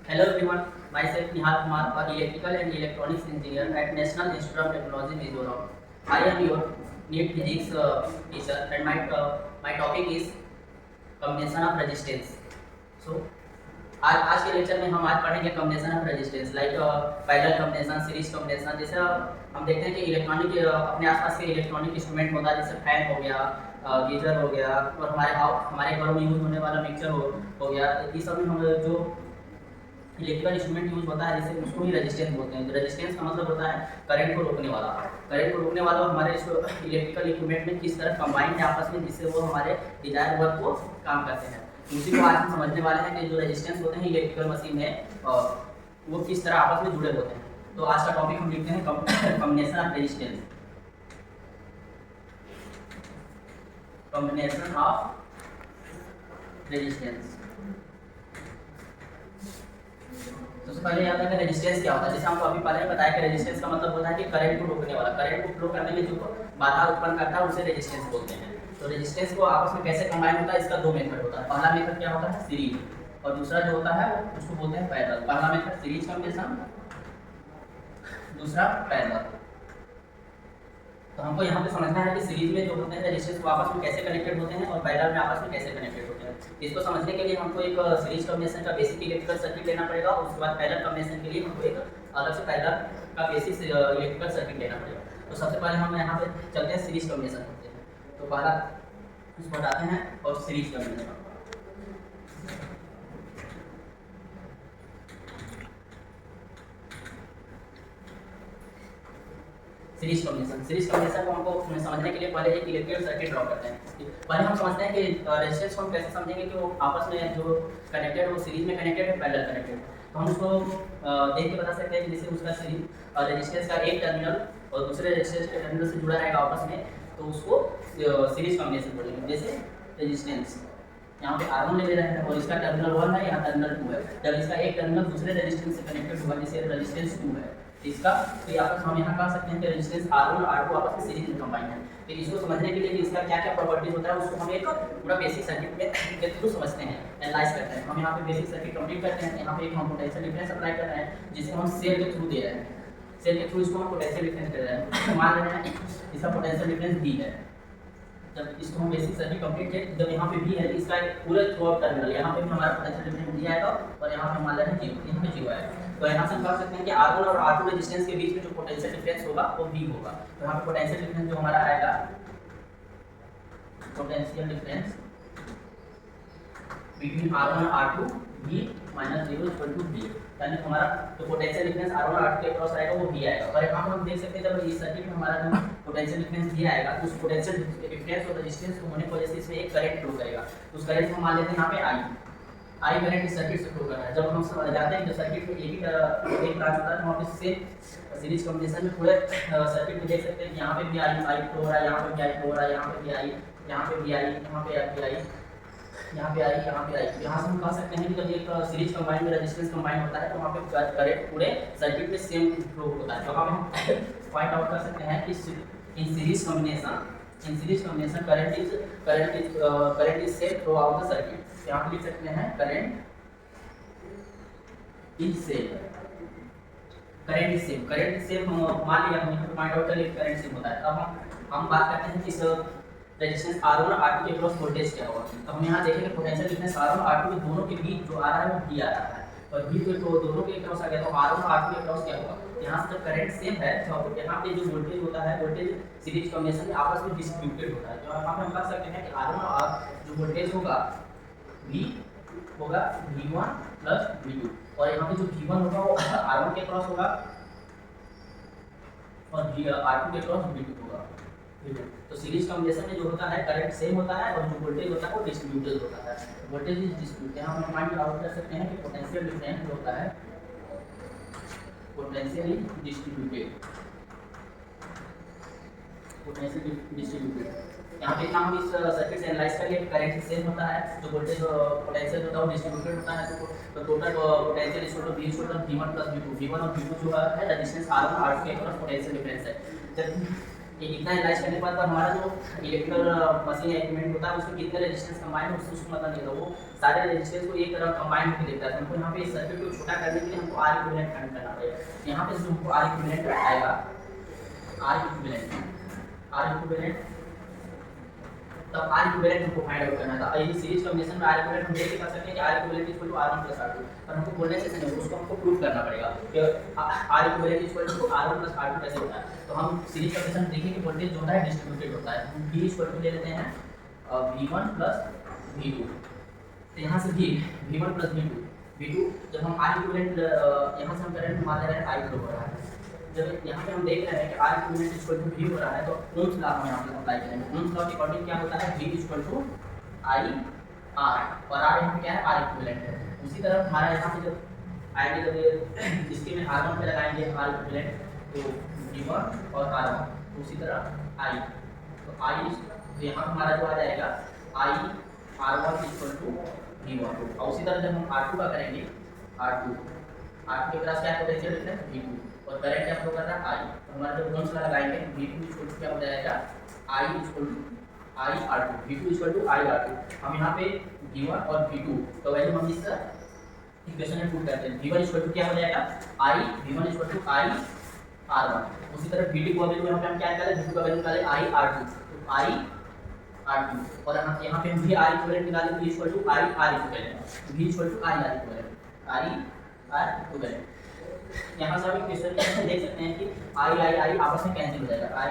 Hello everyone, myself Nihal Kumar, an electrical and electronics engineer at National Institute of Technology, Mizoram. I am your NEET physics teacher and my topic is combination of resistance. So आज के lecture में हम आज पढ़ेंगे combination of resistance like parallel combination, series combination. जैसे हम देखते हैं कि इलेक्ट्रॉनिक अपने आसपास के इलेक्ट्रॉनिक इंस्ट्रूमेंट होता है, जैसे फैन हो गया, गीजर हो गया, और हमारे घरों में यूज होने वाला मिक्सर हो गया। इस सब में हम जो इलेक्ट्रिकल इंस्ट्रूमेंट यूज होता है जैसे उसको ही रेजिस्टेंस बोलते हैं। रेजिस्टेंस का मतलब होता है करंट को रोकने वाला। करंट को रोकने वाला हमारे इलेक्ट्रिकल इक्विपमेंट में किस तरह कंबाइंड है आपस में, जिससे वो हमारे डिजायर वर्क को काम करते हैं। उसी को आज हम समझने वाले हैं कि जो रेजिस्टेंस होते हैं इलेक्ट्रिकल मशीन में वो किस तरह आपस में जुड़े होते हैं। तो आज का टॉपिक हम लिखते हैं combination of resistance. Combination of resistance. सबसे पहले याद रखें रेजिस्टेंस क्या होता है। जैसे हमको अभी पहले बताया कि रेजिस्टेंस का मतलब होता है कि करंट को रोकने वाला, करंट को फ्लो करने में जो बाधा उत्पन्न करता है उसे रेजिस्टेंस बोलते हैं। तो रेजिस्टेंस को आपस में कैसे कंबाइन होता है, इसका दो मेथड होता है। पहला मेथड क्या होता है, सीरीज, और दूसरा जो होता है वो उसको बोलते हैं पैरेलल। पहला मेथड सीरीज कॉम्बिनेशन, दूसरा पैरेलल। तो हमको यहाँ पे समझना है कि सीरीज में जो होते हैं रेजिस्टेंस वो आपस में कैसे कनेक्टेड होते हैं और पैरेलल में आपस में कैसे कनेक्टेड होते हैं। इसको समझने के लिए हमको एक सीरीज कॉम्बिनेशन का बेसिक इलेक्ट्रिकल सर्किट लेना पड़ेगा, और उसके बाद पैरेलल कॉम्बिनेशन के लिए हमको एक अलग से पैरेलल का बेसिक इलेक्ट्रिकल सर्किट लेना पड़ेगा। तो सबसे पहले हम यहाँ पे चलते हैं सीरीज कॉम्बिनेशन करते हैं। तो पहला इसको हटाते हैं और सीरीज कॉम्बिनेशन। सीरीज कॉम्बिनेशन को हमको समझने के लिए पहले एक इलेक्ट्रिकल सर्किट ड्रॉ करते हैं। पहले हम समझते हैं कि रेजिस्टेंस को हम कैसे समझेंगे कि वो आपस में जो कनेक्टेड है वो सीरीज में कनेक्टेड है, पैरेलल कनेक्टेड। तो हम उसको देख के बता सकते हैं कि जैसे उसका सीरीज रेजिस्टेंस का एक टर्मिनल और दूसरे रेजिस्टेंस के टर्मिनल से जुड़ा रहेगा आपस में, तो उसको सीरीज कॉम्बिनेशन बोलेंगे। जैसे रेजिस्टेंस यहाँ पे R1 ले रहे हैं और इसका टर्मिनल 1 है, यहाँ टर्मिनल 2 है। जब इसका एक टर्मिनल दूसरे रेजिस्टेंस से कनेक्टेड होगा, जैसे रेजिस्टेंस 2 है इसका, तो आपस हम यहाँ कह सकते हैं कि रेजिस्टेंस R1 और R2 आपस में सीरीज में कंबाइन है। तो इसको समझने के लिए कि इसका क्या क्या प्रॉपर्टीज होता है उसको हम एक पूरा बेसिक सर्किट में के थ्रू समझते हैं, एनालाइज करते हैं। हम यहाँ पे बेसिक सर्किट कंप्लीट करते हैं। यहाँ पे एक हम पोटेंशियल डिफरेंस अप्लाई कर रहे हैं, जिसको हम सेल के थ्रू दे रहे हैं। सेल के थ्रू इसको हम पोटेंशियल डिफरेंस दे रहे हैं। मान रहे हैं इसका पोटेंशियल डिफरेंस D है। जब इसको हम बेसिक सर्किट कंप्लीट किए, जब यहाँ पे भी है इसका पूरे थ्रू आउट टर्मिनल, यहाँ पे भी हमारा पोटेंशियल डिफरेंस D आएगा और यहाँ पे मान लेते हैं 0, यहाँ पे 0 आएगा। तो यहाँ से हम कह सकते हैं कि R1 और R2 रेजिस्टेंस के बीच में जो पोटेंशियल डिफरेंस होगा वो V होगा। तो यहाँ पे पोटेंशियल डिफरेंस जो हमारा आएगा, पोटेंशियल डिफरेंस बिटवीन R1 और R2 V minus 0 equal to V, यानी हमारा जो पोटेंशियल डिफरेंस R1 और R2 के क्रॉस आएगा वो V आएगा। और यहाँ पे हम देख सकते हैं जब इस सर्किट में हमारा जो पोटेंशियल डिफरेंस V आएगा, तो उस पोटेंशियल डिफरेंस और रेजिस्टेंस को होने की वजह से इसमें एक करंट फ्लो करेगा। उस करंट को हम मान लेते हैं यहाँ पे I करंट इस सर्किट से फ्लो कर रहा है। जब हम जाते हैं जब सर्किट में एक ब्रांच होता है, तो वहाँ पे से सीरीज कॉम्बिनेशन में पूरे सर्किट में देख सकते हैं कि यहाँ पे भी I फ्लो हो रहा है, यहाँ पे भी I फ्लो हो रहा है, यहाँ पे भी I, यहाँ पे भी I, यहाँ पे I, यहाँ पे I, यहाँ पे I। यहाँ से हम कह सकते हैं कि जब एक सीरीज कंबाइन में रेजिस्टेंस कंबाइन होता है तो वहाँ पे करंट पूरे सर्किट में सेम फ्लो होता है। तो वहाँ पे हम फाइंड आउट कर सकते हैं कि in series combination current is same through out the circuit. यहाँ पे लिख सकते हैं करंट इज सेम मान लिया हमने, पॉइंट आउट कर लिया करंट सेम होता है। अब हम बात करते हैं कि इस रेजिस्टेंस R1 और R2 के क्रॉस वोल्टेज क्या होगा। तो हम यहाँ देखेंगे पोटेंशियल डिफरेंस R1 और R2 के दोनों के बीच जो आ रहा है वो V आ रहा है, और V तो दोनों के क्रॉस आ गया, तो R1 और R2 के क्रॉस क्या होगा। यहाँ से जब करंट सेम है तो यहाँ पे जो वोल्टेज होता है, वोल्टेज सीरीज कॉम्बिनेशन में आपस में डिस्ट्रीब्यूटेड होता है। तो यहाँ पे हम कह सकते हैं कि R1 और जो वोल्टेज होगा V होगा V1 प्लस V2, और यहाँ पे जो V1 होगा वो R1 के क्रॉस होगा और R2 के क्रॉस V2 होगा। तो सीरीज कॉम्बिनेशन में जो होता है करंट सेम होता है और जो वोल्टेज होता है वो डिस्ट्रीब्यूटेड होता है। Voltage is distributed. यहाँ हम फाइंड आउट कर सकते हैं कि पोटेंशियल डिफरेंस होता है पोटेंशियल डिस्ट्रीब्यूटेड। यहाँ पे हम इस सर्किट से एनालाइज करेंगे कि करंट सेम होता है, जो वोल्टेज पोटेंशियल होता है वो डिस्ट्रीब्यूटेड होता है। तो total potential is to V V1 plus V2। V1 और V2 जो है रेजिस्टेंस R1 और R2 के क्रॉस पोटेंशियल डिफरेंस है। कि इतना एनालाइज करने के बाद हमारा जो इलेक्ट्रिकल मशीन या इक्विपमेंट होता है उसमें कितने रेजिस्टेंस कंबाइन हो उसको मतलब नहीं होता, वो सारे रेजिस्टेंस को एक तरफ कंबाइन होकर देता है। हमको यहाँ पे इस सर्किट को छोटा करने के लिए हमको आर इक्विवेलेंट फाइंड करना पड़ेगा। यहाँ पे जो हमको आर इक्विवेलेंट आएगा, आर इक्विवेलेंट तब आर इक्विवेलेंट हमको फाइंड आउट करना था। यदि सीरीज कॉम्बिनेशन में आर इक्विवेलेंट हम देख कर सकते हैं कि R equivalent equal to R1 + R2, पर हमको बोलने से नहीं, उसको हमको प्रूव करना पड़ेगा कि R equivalent equal to R1 + R2 कैसे होता है। तो हम सीरीज कॉम्बिनेशन देखेंगे कि वोल्टेज जो होता है डिस्ट्रीब्यूटेड होता है। हम V इक्वल टू ले लेते हैं V1 + V2, तो यहाँ से V1 + V2 जब हम आर इक्विवेलेंट यहाँ से हम करंट मान ले रहे हैं I फ्लो हो रहा है, जब यहाँ पे हम देख रहे हैं कि R equivalent equal to V हो रहा है, तो ओम्स लॉ हम यहाँ पे अप्लाई करेंगे। ओम्स लॉ के अकॉर्डिंग क्या होता है, V equal to I R, और R यहाँ पे क्या है, आर इक्विवेलेंट है। उसी तरह हमारा यहाँ पे जब आएंगे, जब इसके में R1 पे लगाएंगे आर इक्विवेलेंट, तो V1 और R1, उसी तरह I, तो I तो यहाँ हमारा जो आ जाएगा I R1 equal to V1, और उसी तरह जब हम R2 का करेंगे, R2 के पास क्या पोटेंशियल लिख रहे हैं V2, और करंट क्या फ्लो कर रहा है I, तो हमारा जब ओम्स लॉ लगाएंगे V2 इक्वल टू क्या हो जाएगा I equal to I R2, V2 equal to I R2। हम यहाँ पे V1 और V2 तो वैल्यू हम इस इक्वेशन में पुट करते हैं। V1 इक्वल टू क्या हो जाएगा V1 equal to I R1, उसी तरह V2 का वैल्यू यहाँ पे हम क्या निकाले, V2 का वैल्यू निकाले I R2, तो I R2, और यहाँ पे हम भी R इक्विवेलेंट निकाले, V equal to I R equivalent, V equal to I R equivalent, I R equivalent. यहाँ से हम इक्वेशन में देख सकते हैं कि I आपस में कैंसिल हो जाएगा, I,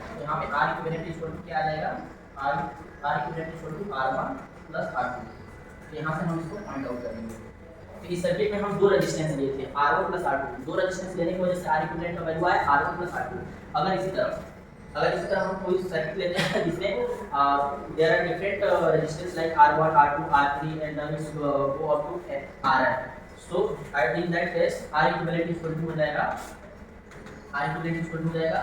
तो यहाँ पे R इक्विवेलेंट इक्वल टू क्या आ जाएगा, R equivalent equal to R1 + R2, तो यहाँ से हम इसको फाइंड आउट करेंगे। तो इस सर्किट में हम दो रेजिस्टेंस लिए थे, R1 + R2, दो रेजिस्टेंस लेने की वजह से R इक्विवेलेंट का वैल्यू आया R1 + R2। अगर इसी तरह हम कोई सर्किट लेते हैं जिसमें there are different resistance like R1, R2, R3 and then it's go up to Rn, so at in that case R equivalent equal to हो जाएगा, R equivalent इक्वल टू हो जाएगा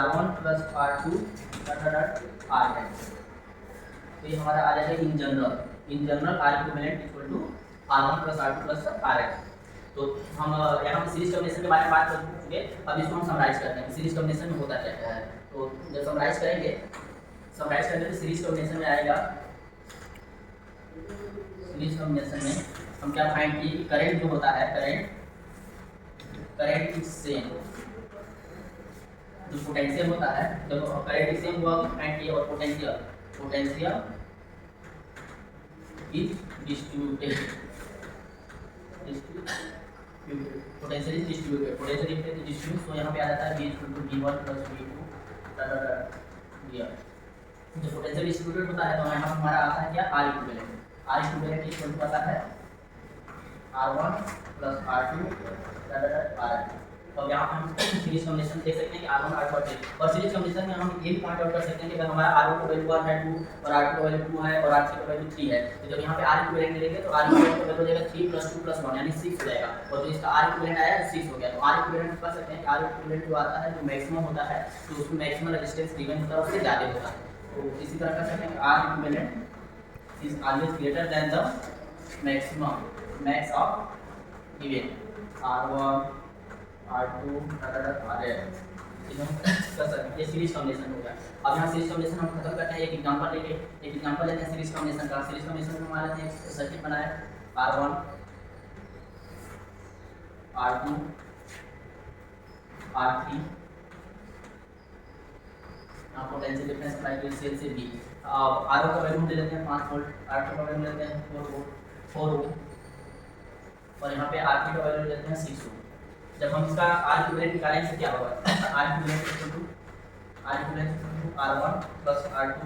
R1 + R2 Rn। तो ये हमारा आ जाएगा in general R equivalent equal to R1 + R2 Rn। तो हम यहाँ पे सीरीज कॉम्बिनेशन के बारे में बात कर चुके, अब इसको हम समराइज करते हैं सीरीज कॉम्बिनेशन में होता क्या है। तो जब समराइज करेंगे, समराइज करने पे सीरीज कॉम्बिनेशन में आएगा, सीरीज कॉम्बिनेशन में हम क्या फाइंड किए कि करंट जो होता है, करंट इज सेम, जो पोटेंशियल होता है, जब करंट सेम हुआ फाइंड किए, और potential is distributed, potential is distributed, तो यहाँ पे आ जाता है V equal to V1 + V2 दिया। जब पोटेंशियल डिस्ट्रीब्यूटेड होता है तो यहाँ हमारा आता है क्या, R इक्विवेलेंट इक्वल टू आता है R1 + R2 Rn। तो यहाँ पर हम सीरीज कॉम्बिनेशन देख सकते हैं कि R1 R2 R3, और सीरीज कॉम्बिनेशन में हम ये भी पॉइंट आउट कर सकते हैं कि अगर हमारा R1 का वैल्यू 1 है, 2 और R2 का वैल्यू 2 है और R3 का वैल्यू 3 है, तो जब यहाँ पे R इक्विवेलेंट लेंगे तो R इक्विवेलेंट का वैल्यू हो जाएगा 3 + 2 + 1 यानी 6 हो जाएगा, और जो इसका R इक्विवेलेंट आया है 6 हो गया। तो R इक्विवेलेंट कर सकते हैं कि R इक्विवेलेंट जो आता है, जो मैक्सिमम होता है, तो उसमें मैक्सिमम रेजिस्टेंस गिवन होता है उससे ज़्यादा होता है। तो इसी तरह कर सकते हैं कि R equivalent is always greater than the maximum max of given R1 R2 Rn। ये सीरीज कॉम्बिनेशन हो गया। अब यहाँ सीरीज कॉम्बिनेशन हम खत्म करते हैं, एक एग्जांपल लेते हैं सीरीज कॉम्बिनेशन का। सीरीज कॉम्बिनेशन में हमारे ने सर्किट बनाया R1 R2 R3, यहाँ पोटेंशियल डिफरेंस अप्लाई करें सेल से B। R1 का वैल्यू ले लेते हैं 5 वोल्ट, R2 का वैल्यू लेते हैं 4 ओम, और यहाँ पे R3 का वैल्यू लेते हैं 6 ओम। जब हम इसका R इक्विवेलेंट निकालेंगे तो क्या होगा, R equivalent equal to R1 + R2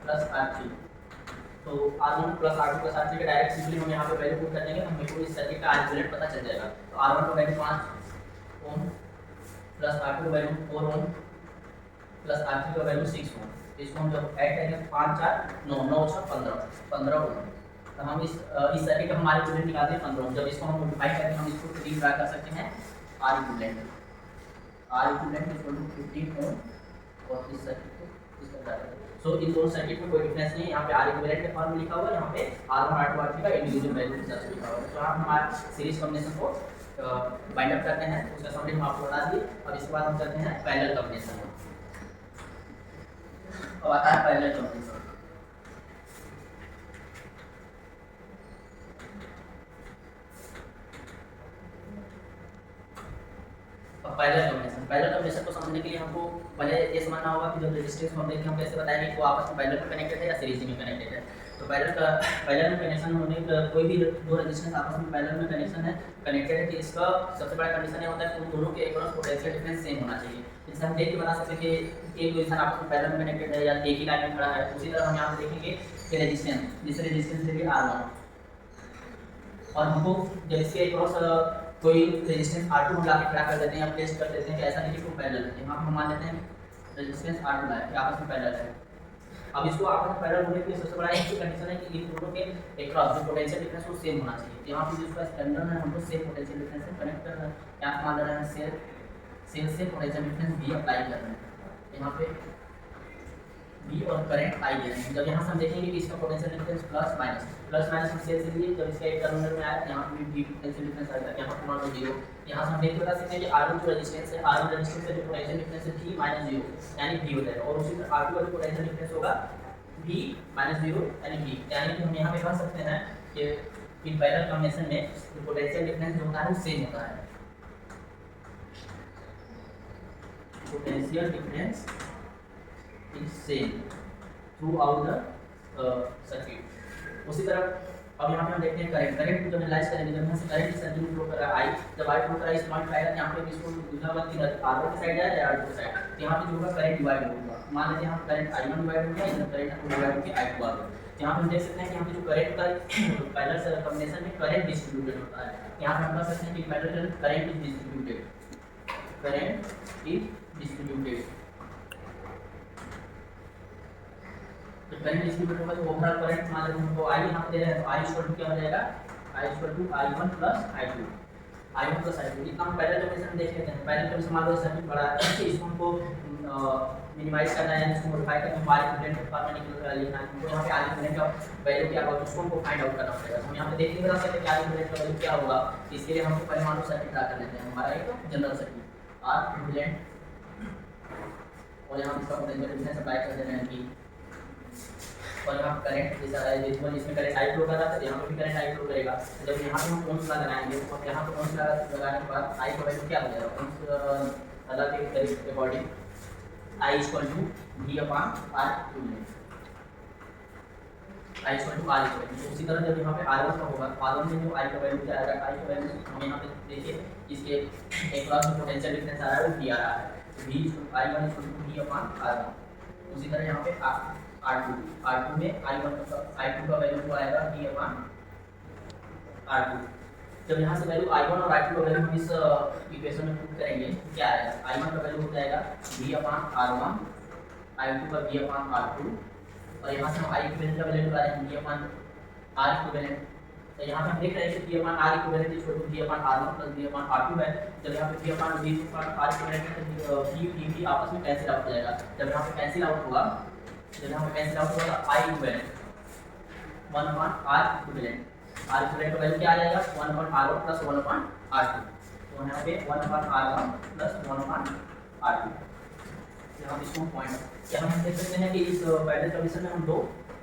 + R3, तो R1 + R2 + R3 के डायरेक्ट सिंपली हम यहाँ पे वैल्यू पुट कर देंगे, हमें को इस सर्किट का R इक्विवेलेंट पता चल जाएगा। तो R1 का वैल्यू 5 ओम + R2 का वैल्यू 4 ओम + R3 का वैल्यू 6 ओम, इसको हम जब ऐड करेंगे 5 4 9 9 6 15 ओम, तो हम इस सर्किट का हमारे इक्विवेलेंट निकालते हैं 15 ओम। जब इसको हम मल्टीप्लाई करके हम इसको 3 ड्रा कर सकते हैं R इक्विवेलेंट इक्वल टू 15 ओम, और इस सर्किट को इस तरह ड्रा करें। सो इन दोनों सर्किट में कोई डिफरेंस नहीं है, यहाँ पे R इक्विवेलेंट के फॉर्म में लिखा हुआ है, यहाँ पे R1 R2 R3 का इंडिविजुअल वैल्यू के साथ लिखा हुआ है। तो हम हमारे सीरीज कॉम्बिनेशन को बाइंड अप करते हैं, उसका समरी हम आपको बता दिए। अब इसके बाद हम करते हैं पैरेलल कॉम्बिनेशन। अब आता है पैरेलल कॉम्बिनेशन। पैरेलल कॉम्बिनेशन को समझने के लिए हमको पहले ये समझना होगा कि जब रेजिस्टेंस को हम देखें हम कैसे बताएंगे कि वो आपस में पैरेलल में कनेक्टेड है या सीरीज में कनेक्टेड है। तो पैरेलल में कनेक्शन होने का कोई भी दो रेजिस्टेंस आपस में पैरेलल में कनेक्शन है कनेक्टेड है कि इसका सबसे बड़ा कंडीशन ये होता है कि उन दोनों के अक्रॉस पोटेंशियल डिफरेंस सेम होना चाहिए। जैसे हम देख के बता सकते हैं कि एक रेजिस्टेंस आपस में पैरेलल में कनेक्टेड है या एक ही लाइन में खड़ा है। उसी तरह हम यहाँ पे देखेंगे कि रेजिस्टेंस, जिस रेजिस्टेंस से भी R1 और हमको जब इसके अक्रॉस कोई रेजिस्टेंस R2 हम लाके खड़ा कर देते हैं या प्लेस कर देते हैं कि ऐसा नहीं कि वो पैरेलल है। यहाँ हम मान लेते हैं रेजिस्टेंस R2 है कि आपस में पैरेलल है। अब इसको आपस में पैरेलल होने के लिए सबसे बड़ा एक ही कंडीशन है कि इन दोनों के अक्रॉस जो पोटेंशियल डिफरेंस वो सेम होना चाहिए। यहाँ पे जिसका स्टैंडर्ड है हमको सेम पोटेंशियल डिफरेंस से कनेक्ट कर रहे हैं। यहाँ मान रहे हैं सेल से पोटेंशियल डिफरेंस V अप्लाई कर रहे हैं। यहाँ पे V और करंट I दे रहे हैं। जब यहाँ से हम देखेंगे कि इसका पोटेंशियल डिफरेंस प्लस माइनस हम सेल से लिए जब इसका एक टर्मिनल में आया यहाँ पे भी पोटेंशियल डिफरेंस आ जाएगा। यहाँ पर 0 यहाँ से हम देख बता सकते हैं कि R1 जो रेजिस्टेंस है R1 रेजिस्टेंस का जो पोटेंशियल डिफरेंस है V माइनस 0 यानी V हो जाएगा और उसी तरह R2 का जो पोटेंशियल डिफरेंस होगा V माइनस 0 यानी V। यानी कि हम यहाँ पे कह सकते हैं कि इन पैरेलल कॉम्बिनेशन में जो पोटेंशियल डिफरेंस जो होता है वो सेम होता है। Potential difference is same through out the circuit. उसी तरह अब यहाँ पे हम देखते हैं करंट को जब एनालाइज करेंगे जब यहाँ से करंट की सर्किट में फ्लो कर रहा है I जब I फ्लो कर रहा है इस पॉइंट पे आएगा यहाँ पे इसको दूसरा बात की R1 की साइड जाए या R2 की साइड तो यहाँ पे जो होगा करंट डिवाइड होगा। मान लीजिए यहाँ करंट I1 डिवाइड हो गया इधर करंट डिवाइड होकर I2 आ गया। यहाँ पे हम देख सकते हैं कि यहाँ पे जो करंट का पैरेलल कॉम्बिनेशन में करंट डिस्ट्रीब्यूटेड होता है। यहाँ पे हम कह सकते हैं कि पैरेलल करंट इज डिस्ट्रीब्यूटेड तो करंट डिस्ट्रीब्यूट होगा तो ओवरऑल करंट मान लीजिए हमको I यहाँ पे दे रहे हैं तो I इक्वल टू क्या हो जाएगा I equal to I1 plus I2 इतना हम पैरेलल कॉम्बिनेशन देख लेते हैं। पैरेलल कॉम्बिनेशन मान लो सर्किट बड़ा है इसको हमको मिनिमाइज करना है इसको मॉडिफाई करना है R इक्विवेलेंट फॉर्म में लिखना है हमको यहाँ पे R इक्विवेलेंट का वैल्यू क्या होगा उसको हमको फाइंड आउट करना पड़ेगा। हम यहाँ पे देख के बता सकते हैं कि R इक्विवेलेंट का वैल्यू क्या होगा। इसके लिए हमको पहले मान लो सर्किट ड्रा कर लेते हैं हमारा एक जनरल सर्किट R इक्विवेलेंट और यहाँ इसका पोटेंशियल डिफरेंस अप्लाई कर देना है कि और यहाँ करंट जैसा है इसमें करंट I फ्लो कर रहा था यहाँ पे भी करंट I फ्लो करेगा। जब यहाँ पे हम ओम्स लगाएंगे तो यहाँ पे ओम्स लगाने के बाद I का वैल्यू क्या हो जाएगा ओम्स अलग के तरीके के according I equal to V upon R equivalent I equal to R equivalent. तो उसी तरह जब यहाँ पे R1 का होगा R1 में जो I का वैल्यू क्या आएगा I का वैल्यू हम यहाँ पे देखिए इसके अक्रॉस जो पोटेंशियल डिफरेंस आ रहा है वो V आ रहा है V I1 equal to V upon R1। उसी तरह यहाँ पे R2 में I2 का वैल्यू आएगा V अपॉन R2। जब यहाँ से वैल्यू I1 और I2 का वैल्यू हम इस इक्वेशन में पुट करेंगे तो क्या आएगा I1 का वैल्यू हो जाएगा V अपॉन R1 I2 का V अपॉन R2 और यहाँ से हम I इक्विवेलेंट का वैल्यू निकाल रहे हैं V अपॉन R इक्विवेलेंट। तो यहाँ पे हम देख रहे हैं कि V upon R equivalent equal to V upon R1 plus V upon R2 है। जब यहाँ पे V अपॉन R इक्विवेलेंट तो V आपस में कैंसिल आउट हो जाएगा। जब यहाँ पे कैंसिल आउट होगा तो I equivalent 1 upon R equivalent R equivalent का वैल्यू क्या आ जाएगा 1 upon R1 plus 1 upon R2। तो यहाँ पे 1 upon R1 plus 1 upon R2 यहाँ पे इसको पॉइंट यहाँ हम देख सकते हैं कि इस पैरेलल कॉम्बिनेशन में हम दो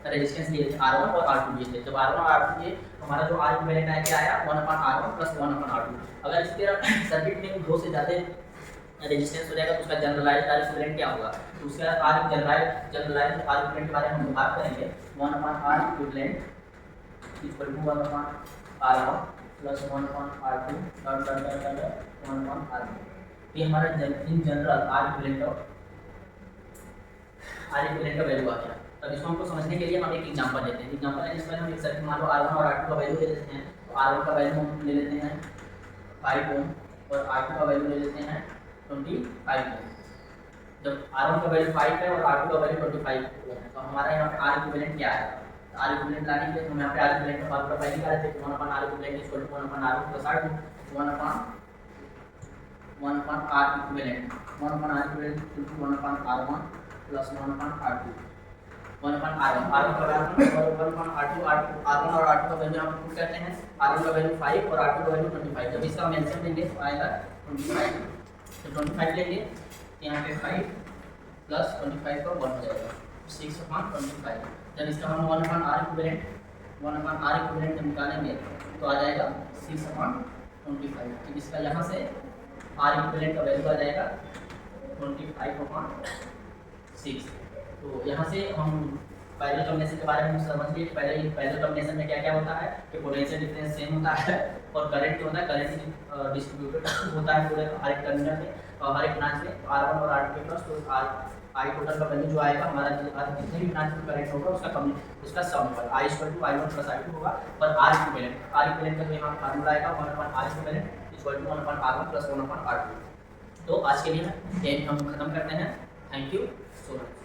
रेजिस्टेंस लिए थे R1 और R2 लिए थे। जब R1 और R2 लिए हमारा जो R इक्विवेलेंट आया क्या आया 1 upon R1 plus 1 upon R2। अगर इसी तरह सर्किट में दो से ज़्यादा रेजिस्टेंस हो जाएगा तो उसका जनरलाइज्ड R इक्विवेलेंट क्या होगा तो उसका जनरलाइज्ड R इक्विवेलेंट के बारे में हम बात करेंगे 1 upon R equivalent equal to 1 upon R1 plus 1 upon R2 1 upon R2। ये हमारा इन जनरल R इक्विवेलेंट का वैल्यू आ गया। तब इसको हमको समझने के लिए हम एक एग्जांपल लेते हैं। एग्जांपल है जिसमें हम एक सर्किट मान लो R1 और R2 का वैल्यू ले लेते हैं। तो R1 का वैल्यू हम ले लेते हैं 5 ओम और R2 का वैल्यू ले लेते हैं 25 ओम। जब R1 का वैल्यू 5 है और R2 का वैल्यू 25 ओम है तो हमारा यहाँ पे R इक्विवेलेंट क्या है R इक्विवेलेंट लाने के लिए हम यहाँ पे R इक्विवेलेंट का फॉर्मूला पहले निकाले थे 1 upon R equivalent equal to 1 upon R1 plus R2 1 upon R equivalent 1 upon R equivalent equal to 1 upon R1 plus 1 upon R2 1 upon R1 का वैल्यू 1 अपॉन R1 और R2 का value हम put करते हैं। R1 का value 5 और R2 का value 25। जब इसका मेंशन देंगे तो आएगा 25 तो 25 लेंगे यहाँ पे 5 प्लस 25 का 1 हो जाएगा 6/25। जब इसका हम 1/r इक्विवेलेंट जब निकालेंगे तो आ जाएगा 6/25। तो इसका यहाँ से r इक्विवेलेंट का वैल्यू आ जाएगा 25/6। तो यहाँ से हम पैरेलल कॉम्बिनेशन के बारे में समझ लिए कि पैरेलल कॉम्बिनेशन में क्या क्या होता है कि पोटेंशियल डिफरेंस सेम होता है और करंट जो होता है करंट डिस्ट्रीब्यूटेड होता है पूरे हर एक टर्मिनल में और हर एक ब्रांच में R1 और R2 के पास। तो आई टोटल का वैल्यू जो आएगा हमारा जितने भी ब्रांच में करंट होगा उसका सम होगा I = I1 + I2 होगा। और R इक्विवेलेंट का जो यहाँ फार्मूला आएगा 1/R इक्विवेलेंट = 1/R1 + 1/R2। तो आज के लिए यही हम खत्म करते हैं। Thank you so much.